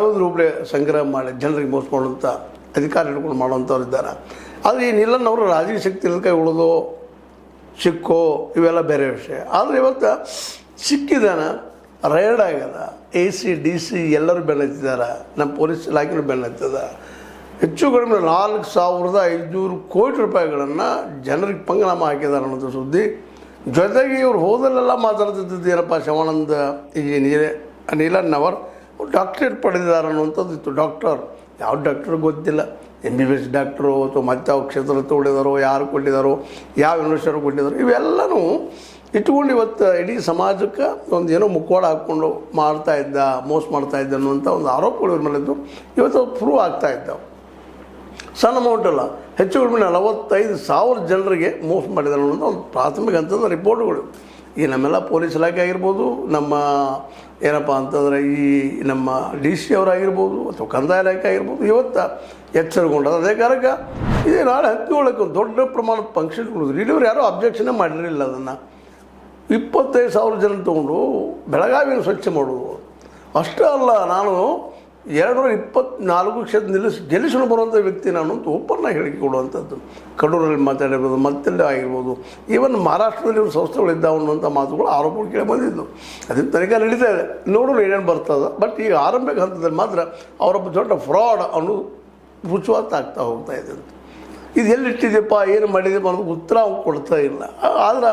ಸಾವಿರ ರೂಪಾಯಿ ಸಂಗ್ರಹ ಮಾಡಿ ಜನರಿಗೆ ಮೋಸ ಮಾಡುವಂಥ ಅಧಿಕಾರಿಗಳು ಮಾಡುವಂಥವ್ರು ಇದ್ದಾರೆ. ಆದರೆ ಈ ನಿಲ್ಲನ್ನವರು ರಾಜಕೀಯ ಶಕ್ತಿ ಕೈ ಉಳಿದು ಸಿಕ್ಕೋ ಇವೆಲ್ಲ ಬೇರೆ ವಿಷಯ. ಆದರೆ ಇವತ್ತು ಸಿಕ್ಕಿದಾನ, ರೈಡ್ ಆಗ್ಯದ, AC DC ಎಲ್ಲರೂ ಬೆನ್ನತ್ತಿದ್ದಾರೆ, ನಮ್ಮ ಪೊಲೀಸ್ ಇಲಾಖೆನೂ ಬೆನ್ನತ್ತದ. ಹೆಚ್ಚು ಕಡಿಮೆ 4,500 ಕೋಟಿ ರೂಪಾಯಿಗಳನ್ನು ಜನರಿಗೆ ಪಂಗನಾಮ ಹಾಕಿದ್ದಾರೆ ಅನ್ನೋದು ಸುದ್ದಿ. ಜೊತೆಗೆ ಇವ್ರು ಹೋದಲ್ಲೆಲ್ಲ ಮಾತಾಡ್ತಿದ್ದು ಏನಪ್ಪ, ಶಿವಾನಂದ ಈ ನೀಲನ್ನವರು ಡಾಕ್ಟ್ರೇಟ್ ಪಡೆದಿದ್ದಾರೆ ಅನ್ನುವಂಥದ್ದು ಇತ್ತು. ಡಾಕ್ಟರ್ ಯಾವ ಡಾಕ್ಟರ್ ಗೊತ್ತಿಲ್ಲ, MBBS ಡಾಕ್ಟ್ರು ಅಥವಾ ಮತ್ತೆ ಯಾವ ಕ್ಷೇತ್ರ ತೊಗೊಂಡಿದ್ದಾರೋ, ಯಾರು ಕೊಟ್ಟಿದ್ದಾರೋ, ಯಾವ ಯೂನಿವರ್ಸಿಟಿ ಕೊಟ್ಟಿದ್ದಾರೋ, ಇವೆಲ್ಲನೂ ಇಟ್ಕೊಂಡು ಇವತ್ತು ಇಡೀ ಸಮಾಜಕ್ಕೆ ಒಂದು ಏನೋ ಮುಖವಾಡ ಹಾಕ್ಕೊಂಡು ಮೋಸ ಮಾಡ್ತಾಯಿದ್ದ ಅನ್ನುವಂಥ ಒಂದು ಆರೋಪಗಳು ಇವ್ರ ಮೇಲಿದ್ದು. ಇವತ್ತು ಪ್ರೂವ್ ಆಗ್ತಾಯಿದ್ದಾವೆ. ಸಣ್ಣ ಅಮೌಂಟ್ ಅಲ್ಲ, ಹೆಚ್ಚು ಕಡಿಮೆ 45,000 ಜನರಿಗೆ ಮೋಸ ಮಾಡಿದ್ದಾರೆ ಅನ್ನೋದು ಒಂದು ಪ್ರಾಥಮಿಕ ಹಂತದ ರಿಪೋರ್ಟ್ಗಳು. ಈ ನಮ್ಮೆಲ್ಲ ಪೊಲೀಸ್ ಇಲಾಖೆ ಆಗಿರ್ಬೋದು, ನಮ್ಮ ಏನಪ್ಪ ಅಂತಂದರೆ ಈ ನಮ್ಮ DC ಅವರಾಗಿರ್ಬೋದು ಅಥವಾ ಕಂದಾಯ ಇಲಾಖೆ ಆಗಿರ್ಬೋದು, ಇವತ್ತು ಎಚ್ಚರಗೊಂಡದ್ದು. ಅದೇ ಕಾರಣಕ್ಕೆ ಇದೇ ನಾಳೆ 17ಕ್ಕೆ ಒಂದು ದೊಡ್ಡ ಪ್ರಮಾಣದ ಫಂಕ್ಷನ್ ಕೊಡೋದು. ಇಲ್ಲಿವ್ರು ಯಾರೂ ಅಬ್ಜೆಕ್ಷನೇ ಮಾಡಿರಲಿಲ್ಲ. ಅದನ್ನು 25,000 ಜನ ತೊಗೊಂಡು ಬೆಳಗಾವಿಯನ್ನು ಸ್ವಚ್ಛ ಮಾಡೋದು ಅಷ್ಟೇ ಅಲ್ಲ. ನಾನು 224 ಕ್ಷೇತ್ರ ಗೆಲ್ಲಿಸಲು ಬರುವಂಥ ವ್ಯಕ್ತಿ ನಾನು ಅಂತ ಓಪನ್ನಾಗಿ ಹೇಳಿಕೆ ಕೊಡುವಂಥದ್ದು. ಕಡೂರಲ್ಲಿ ಮಾತಾಡಿರ್ಬೋದು, ಮತ್ತೆಲ್ಲ ಆಗಿರ್ಬೋದು, ಈವನ್ ಮಹಾರಾಷ್ಟ್ರದಲ್ಲಿ ಇವರು ಸಂಸ್ಥೆಗಳಿದ್ದಾವೆ ಅನ್ನುವಂಥ ಮಾತುಗಳು ಆರೋಪಗಳು ಕೇಳಿ ಬಂದಿದ್ದು. ಅದನ್ನು ತನಿಖೆ ನಡೀತಾ ಇದೆ, ನೋಡೋಣ ಏನೇನು ಬರ್ತದೆ. ಬಟ್ ಈಗ ಆರಂಭಿಕ ಹಂತದಲ್ಲಿ ಮಾತ್ರ ಅವರೊಬ್ಬ ದೊಡ್ಡ ಫ್ರಾಡ್ ಅನ್ನೋದು ರುಚುವಾತ್ ಆಗ್ತಾ ಹೋಗ್ತಾ ಇದೆ ಅಂತ. ಇದು ಎಲ್ಲಿಟ್ಟಿದೆಯಪ್ಪ, ಏನು ಮಾಡಿದೆಪ್ಪ ಅನ್ನೋದು ಉತ್ತರ ಅವ್ರು ಕೊಡ್ತಾ ಇಲ್ಲ. ಆದ್ರೆ